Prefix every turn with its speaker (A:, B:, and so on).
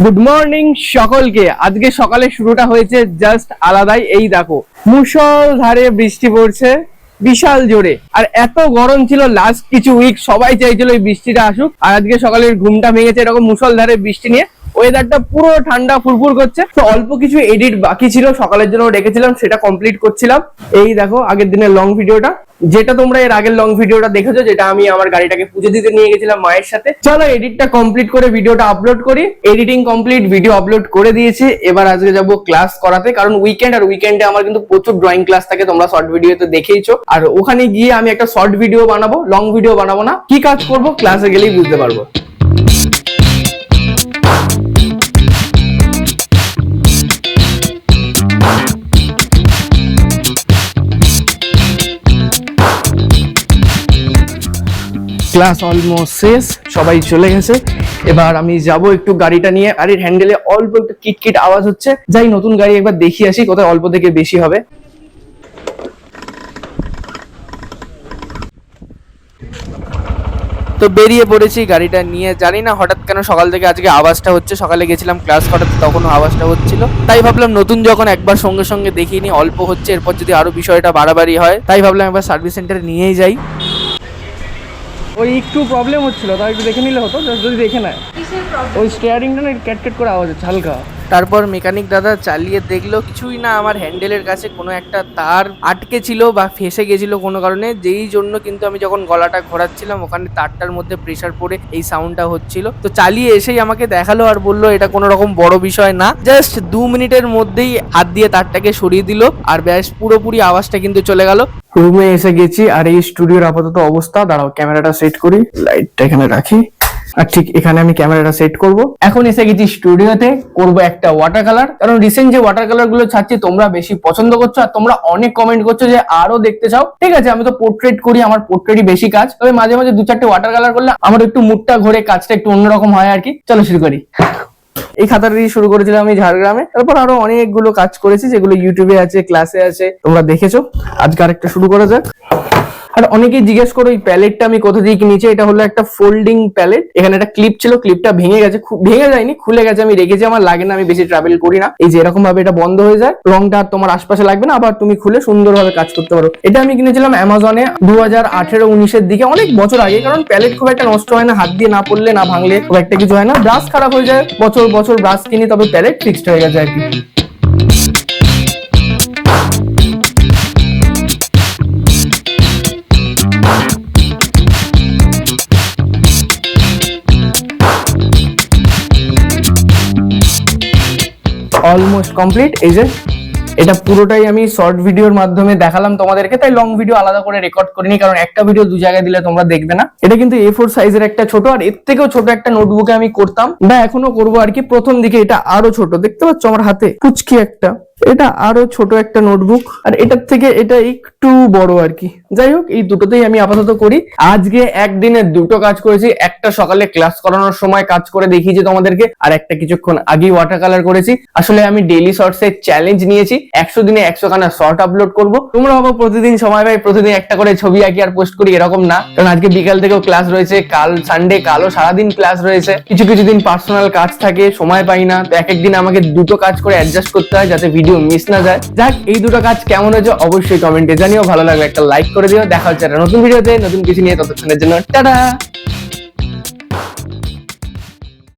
A: Good morning সকলকে। আজকে সকালে শুরুটা হয়েছে জাস্ট আলাদাই। এই দেখো মুষলধারে বৃষ্টি পড়ছে বিশাল জোরে, আর এত গরম ছিল লাস্ট কিছু উইক, সবাই চাইছিল এই বৃষ্টিটা আসুক। আর আজকে সকালের ঘুমটা ভেঙেছে এরকম মুষলধারে বৃষ্টি নিয়ে। ওয়েদারটা পুরো ঠান্ডা ফুরফুর করছে। তো অল্প কিছু এডিট বাকি ছিল সকালের জন্য রেখেছিলাম, সেটা কমপ্লিট করছিলাম। এই দেখো আগের দিনের লং ভিডিওটা, যেটা তোমরা এর আগের লং ভিডিওটা দেখেছো, যেটা আমি আমার গাড়িটাকে পুজো দিতে নিয়ে গেছিলাম মায়ের সাথে। চলো এডিটটা কমপ্লিট করে ভিডিওটা আপলোড করি। এডিটিং কমপ্লিট, ভিডিও আপলোড করে দিয়েছি। এবার আজকে যাবো ক্লাস করাতে, কারণ উইকেন্ড, আর উইকেন্ডে আমার কিন্তু প্রচুর ড্রয়িং ক্লাস থাকে, তোমরা শর্ট ভিডিওতে দেখেইছো। আর ওখানে গিয়ে আমি একটা শর্ট ভিডিও বানাবো, লং ভিডিও বানাবো না। কি কাজ করব ক্লাসে গেলেই বুঝতে পারবো। ক্লাস অলমোস্ট শেষ, সবাই চলে গেছে। এবার আমি যাব একটু গাড়িটা নিয়ে। গাড়ির হ্যান্ডেলে অল্প একটু কিটকিট আওয়াজ হচ্ছে, যাই নতুন গাড়ি একবার দেখি আসি কোথায় অল্প থেকে বেশি হবে। তো বেরিয়ে পড়েছি গাড়িটা নিয়ে। জানি না হঠাৎ কেন সকাল থেকে আজকে আওয়াজটা হচ্ছে। সকালে গেছিলাম ক্লাস করাতে, তখনও আওয়াজটা হচ্ছিল। তাই ভাবলাম নতুন যখন একবার সঙ্গে সঙ্গে দেখিনি, অল্প হচ্ছে, এরপর যদি আরো বিষয়টা বাড়াবাড়ি হয়, তাই ভাবলাম একবার সার্ভিস সেন্টারে নিয়েই যাই। ওই একটু প্রবলেম হচ্ছিল, তাই একটু দেখে নিলে হতো। যদি দেখে নেয় ওই স্টিয়ারিংটা না ক্যাট করে আওয়াজ হচ্ছে হালকা। তারপর মেকানিক দাদা চালিয়ে দেখলো কিছুই না, আমার হ্যান্ডেলের কাছে কোনো একটা তার আটকে ছিল বা ফেসে গেছিল কোনো কারণে, যেই জন্য কিন্তু আমি যখন গলাটা ঘোরাচ্ছিলাম ওখানে তারটার মধ্যে প্রেসার পড়ে এই সাউন্ডটা হচ্ছিল। তো চালিয়ে এসেই আমাকে দেখালো আর বললো এটা কোনো রকম বড় বিষয় না, জাস্ট 2 মিনিটের মধ্যেই হাত দিয়ে তারটাকে সরিয়ে দিল, আর ব্যাস পুরোপুরি আওয়াজটা কিন্তু চলে গেল। রুমে এসে গেছি, আর এই স্টুডিওর আপাতত অবস্থা। দাঁড়াও ক্যামেরাটা সেট করি, লাইটটা এখানে রাখি, আর ঠিক এখানে আমি ক্যামেরাটা সেট করব। এখন এসে গেছি স্টুডিওতে, করব একটা ওয়াটার কালার। কারণ রিসেন্ট যে ওয়াটার কালার গুলো ছাড়ছি তোমরা বেশি পছন্দ করছো, আর তোমরা অনেক কমেন্ট করছো যে আরো দেখতে চাও। ঠিক আছে, আমি তো পোর্ট্রেট করি, আমার পোর্ট্রেটই বেশি কাজ, তবে মাঝে মাঝে 2-4টে ওয়াটার কালার করলে আমার একটু মুডটা ঘুরে, কাজটা একটু অন্যরকম হয় আর কি। চলো শুরু করি। এই খাতাটা দিয়ে শুরু করেছিলাম আমি ঝাড়গ্রামে, তারপর আরো অনেকগুলো কাজ করেছি যেগুলো ইউটিউবে আছে, ক্লাসে আছে, তোমরা দেখেছো। আজকে আরেকটা শুরু করা যাক। আর অনেকেই জিজ্ঞেস করো এই প্যালেটটা আমি কোথা দিয়ে কিনেছি। এটা হলো একটা ফোল্ডিং প্যালেট। এখানে একটা ক্লিপ ছিল, ক্লিপটা ভেঙে গেছে, ভেঙে যায়নি, খুলে গেছে। আমি রেখেছি, আমার লাগে না, আমি বেশি ট্রাভেল করি না। এই যে এরকম ভাবে এটা বন্ধ হয়ে যায়, রংটা আর তোমার আশপাশে লাগবে না, আবার তুমি খুলে সুন্দরভাবে কাজ করতে পারো। এটা আমি কিনেছিলাম অ্যামাজনে 2018-19 দিকে, অনেক বছর আগে। কারণ প্যালেট খুব একটা নষ্ট হয় না, হাত দিয়ে না পড়লে না ভাঙলে খুব একটা কিছু হয় না। ব্রাশ খারাপ হয়ে যায়, বছর বছর ব্রাশ কিনি, তবে প্যালেট ফিক্সড হয়ে গেছে আর কি। Almost complete. এই যে এটা পুরোটাই আমি শর্ট ভিডিওর মাধ্যমে দেখালাম তোমাদেরকে, তাই লং ভিডিও আলাদা করে রেকর্ড করিনি, কারণ একটা ভিডিও 2 জায়গায় দিলে তোমরা দেখবে না। এটা কিন্তু A4 সাইজের একটা ছোট, আর এর থেকেও ছোট একটা নোটবুকে আমি করতাম, বা এখনো করবো আর কি। প্রথম দিকে এটা আরো ছোট, দেখতে পাচ্ছ আমার হাতে পুচকি একটা, এটা আরো ছোট একটা নোটবুক, আর এটার থেকে এটা একটু বড় আর কি। যাই হোক, এই দুটোতেই আমি আপাতত করি। আজকে একদিনে 2টো কাজ করেছি। একটা সকালে ক্লাস করানোর সময় কাজ করে দেখিয়েছি তোমাদেরকে, আর একটা কিছুক্ষণ আগেই ওয়াটার কালার করেছি। আসলে আমি ডেইলি শর্টস এর চ্যালেঞ্জ নিয়েছি, 100 দিনে 100 খানা শর্ট আপলোড করব। তোমরা ভাবো প্রতিদিন সময় পাই, প্রতিদিন একটা করে ছবি আঁকি আর পোস্ট করি, এরকম না। কারণ আজকে বিকাল থেকেও ক্লাস রয়েছে, কাল সানডে, কালও সারাদিন ক্লাস রয়েছে। কিছু কিছু দিন পার্সোনাল কাজ থাকে, সময় পাই না। তো এক একদিন আমাকে 2টো কাজ করে অ্যাডজাস্ট করতে হয়, যাতে ভিডিও মিস না যায়। যাক, এই 2টো কাজ কেমন হয়েছে অবশ্যই কমেন্টে জানিও। ভালো লাগবে একটা লাইক করে দিও। দেখা হচ্ছে একটা নতুন ভিডিওতে নতুন কিছু নিয়ে, ততক্ষণের জন্য টাটা।